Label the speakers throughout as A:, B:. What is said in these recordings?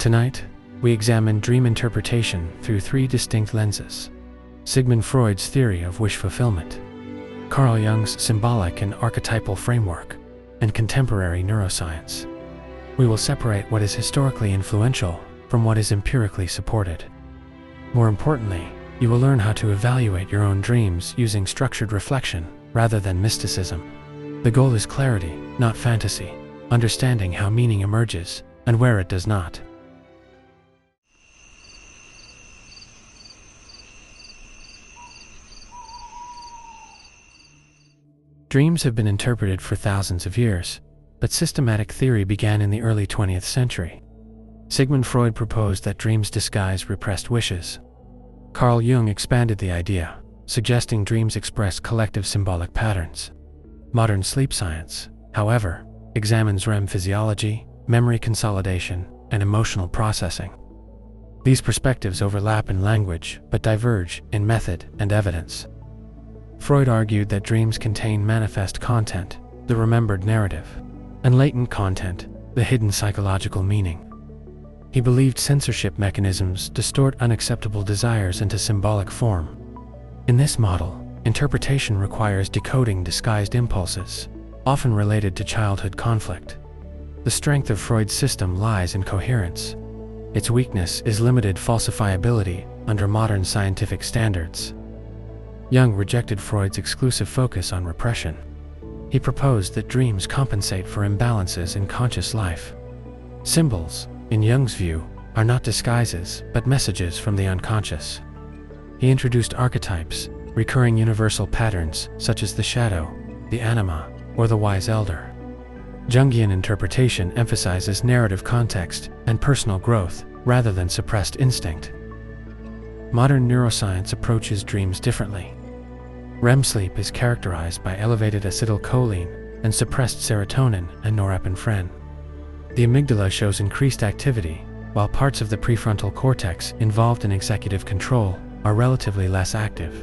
A: Tonight, we examine dream interpretation through three distinct lenses: Sigmund Freud's theory of wish fulfillment, Carl Jung's symbolic and archetypal framework, and contemporary neuroscience. We will separate what is historically influential from what is empirically supported. More importantly, you will learn how to evaluate your own dreams using structured reflection rather than mysticism. The goal is clarity, not fantasy, understanding how meaning emerges and where it does not. Dreams have been interpreted for thousands of years, but systematic theory began in the early 20th century. Sigmund Freud proposed that dreams disguise repressed wishes. Carl Jung expanded the idea, suggesting dreams express collective symbolic patterns. Modern sleep science, however, examines REM physiology, memory consolidation, and emotional processing. These perspectives overlap in language but diverge in method and evidence. Freud argued that dreams contain manifest content, the remembered narrative, and latent content, the hidden psychological meaning. He believed censorship mechanisms distort unacceptable desires into symbolic form. In this model, interpretation requires decoding disguised impulses, often related to childhood conflict. The strength of Freud's system lies in coherence. Its weakness is limited falsifiability under modern scientific standards. Jung rejected Freud's exclusive focus on repression. He proposed that dreams compensate for imbalances in conscious life. Symbols, in Jung's view, are not disguises but messages from the unconscious. He introduced archetypes, recurring universal patterns such as the shadow, the anima, or the wise elder. Jungian interpretation emphasizes narrative context and personal growth rather than suppressed instinct. Modern neuroscience approaches dreams differently. REM sleep is characterized by elevated acetylcholine and suppressed serotonin and norepinephrine. The amygdala shows increased activity, while parts of the prefrontal cortex involved in executive control are relatively less active.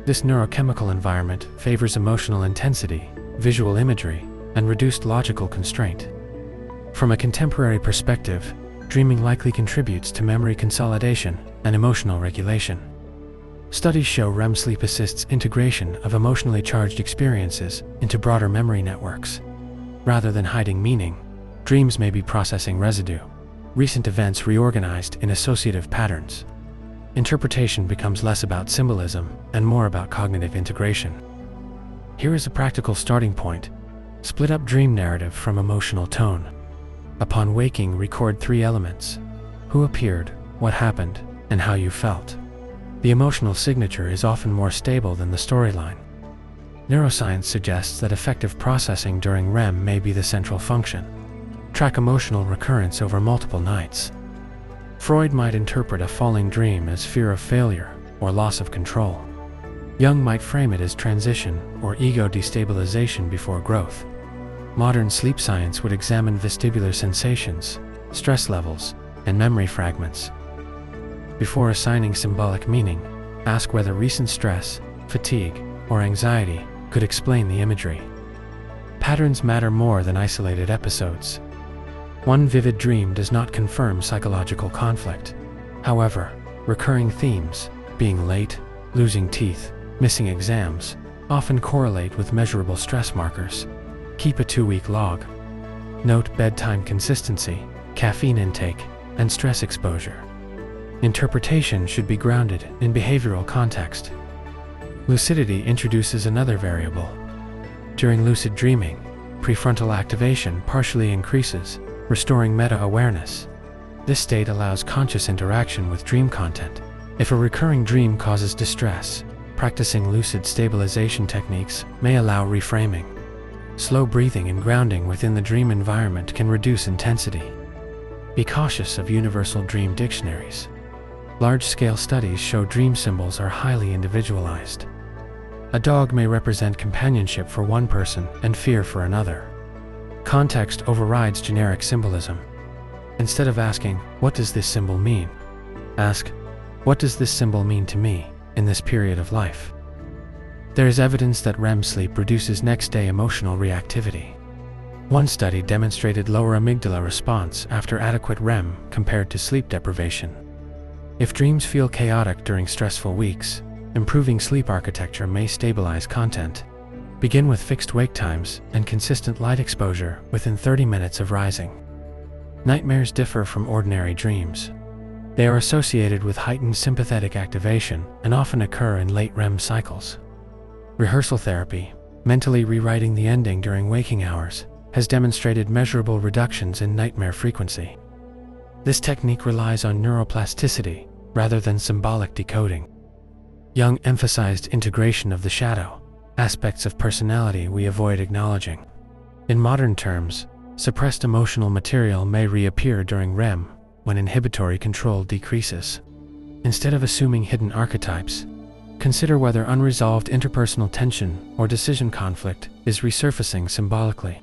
A: This neurochemical environment favors emotional intensity, visual imagery, and reduced logical constraint. From a contemporary perspective, dreaming likely contributes to memory consolidation and emotional regulation. Studies show REM sleep assists integration of emotionally charged experiences into broader memory networks. Rather than hiding meaning, dreams may be processing residue, recent events reorganized in associative patterns. Interpretation becomes less about symbolism and more about cognitive integration. Here is a practical starting point. Split up dream narrative from emotional tone. Upon waking, record three elements: who appeared, what happened, and how you felt. The emotional signature is often more stable than the storyline. Neuroscience suggests that effective processing during REM may be the central function. Track emotional recurrence over multiple nights. Freud might interpret a falling dream as fear of failure or loss of control. Jung might frame it as transition or ego destabilization before growth. Modern sleep science would examine vestibular sensations, stress levels, and memory fragments. Before assigning symbolic meaning, ask whether recent stress, fatigue, or anxiety could explain the imagery. Patterns matter more than isolated episodes. One vivid dream does not confirm psychological conflict. However, recurring themes, being late, losing teeth, missing exams, often correlate with measurable stress markers. Keep a 2-week log. Note bedtime consistency, caffeine intake, and stress exposure. Interpretation should be grounded in behavioral context. Lucidity introduces another variable. During lucid dreaming, prefrontal activation partially increases, restoring meta-awareness. This state allows conscious interaction with dream content. If a recurring dream causes distress, practicing lucid stabilization techniques may allow reframing. Slow breathing and grounding within the dream environment can reduce intensity. Be cautious of universal dream dictionaries. Large-scale studies show dream symbols are highly individualized. A dog may represent companionship for one person and fear for another. Context overrides generic symbolism. Instead of asking, "What does this symbol mean?" ask, "What does this symbol mean to me in this period of life?" There is evidence that REM sleep reduces next-day emotional reactivity. One study demonstrated lower amygdala response after adequate REM compared to sleep deprivation. If dreams feel chaotic during stressful weeks, improving sleep architecture may stabilize content. Begin with fixed wake times and consistent light exposure within 30 minutes of rising. Nightmares differ from ordinary dreams. They are associated with heightened sympathetic activation and often occur in late REM cycles. Rehearsal therapy, mentally rewriting the ending during waking hours, has demonstrated measurable reductions in nightmare frequency. This technique relies on neuroplasticity rather than symbolic decoding. Jung emphasized integration of the shadow, aspects of personality we avoid acknowledging. In modern terms, suppressed emotional material may reappear during REM when inhibitory control decreases. Instead of assuming hidden archetypes, consider whether unresolved interpersonal tension or decision conflict is resurfacing symbolically.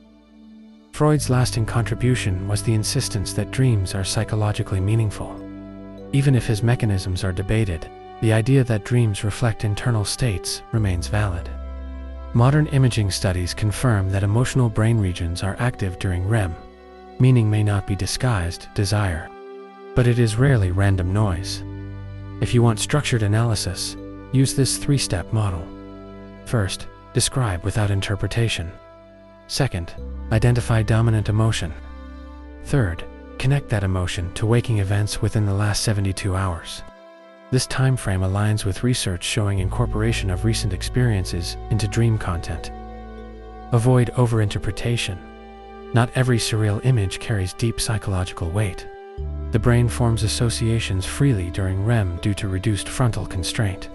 A: Freud's lasting contribution was the insistence that dreams are psychologically meaningful. Even if his mechanisms are debated, the idea that dreams reflect internal states remains valid. Modern imaging studies confirm that emotional brain regions are active during REM. Meaning may not be disguised desire, but it is rarely random noise. If you want structured analysis, use this 3-step model. First, describe without interpretation. Second, identify dominant emotion. Third, connect that emotion to waking events within the last 72 hours. This time frame aligns with research showing incorporation of recent experiences into dream content. Avoid overinterpretation. Not every surreal image carries deep psychological weight. The brain forms associations freely during REM due to reduced frontal constraint.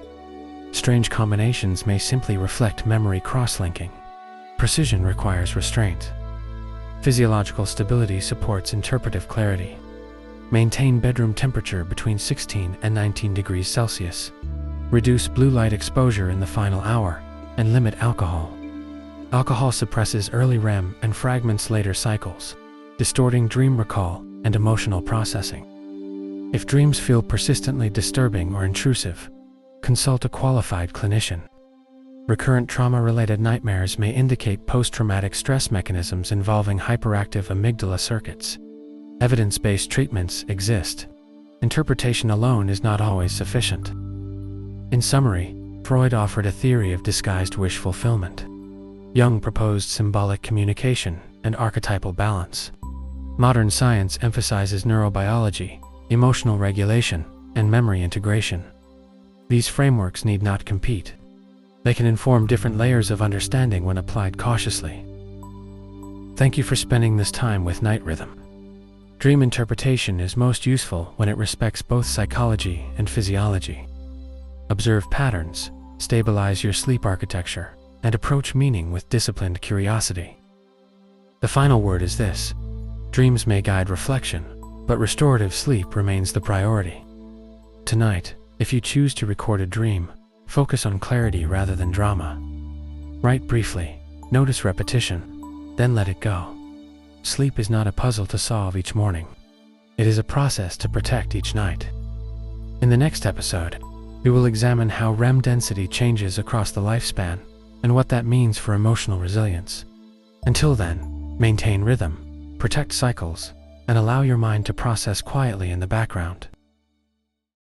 A: Strange combinations may simply reflect memory cross-linking. Precision requires restraint. Physiological stability supports interpretive clarity. Maintain bedroom temperature between 16 and 19 degrees Celsius. Reduce blue light exposure in the final hour, and limit alcohol. Alcohol suppresses early REM and fragments later cycles, distorting dream recall and emotional processing. If dreams feel persistently disturbing or intrusive, consult a qualified clinician. Recurrent trauma-related nightmares may indicate post-traumatic stress mechanisms involving hyperactive amygdala circuits. Evidence-based treatments exist. Interpretation alone is not always sufficient. In summary, Freud offered a theory of disguised wish fulfillment. Jung proposed symbolic communication and archetypal balance. Modern science emphasizes neurobiology, emotional regulation, and memory integration. These frameworks need not compete. They can inform different layers of understanding when applied cautiously. Thank you for spending this time with Night Rhythm. Dream interpretation is most useful when it respects both psychology and physiology. Observe patterns, stabilize your sleep architecture, and approach meaning with disciplined curiosity. The final word is this: dreams may guide reflection, but restorative sleep remains the priority. Tonight, if you choose to record a dream, focus on clarity rather than drama. Write briefly, notice repetition, then let it go. Sleep is not a puzzle to solve each morning. It is a process to protect each night. In the next episode, we will examine how REM density changes across the lifespan and what that means for emotional resilience. Until then, maintain rhythm, protect cycles, and allow your mind to process quietly in the background.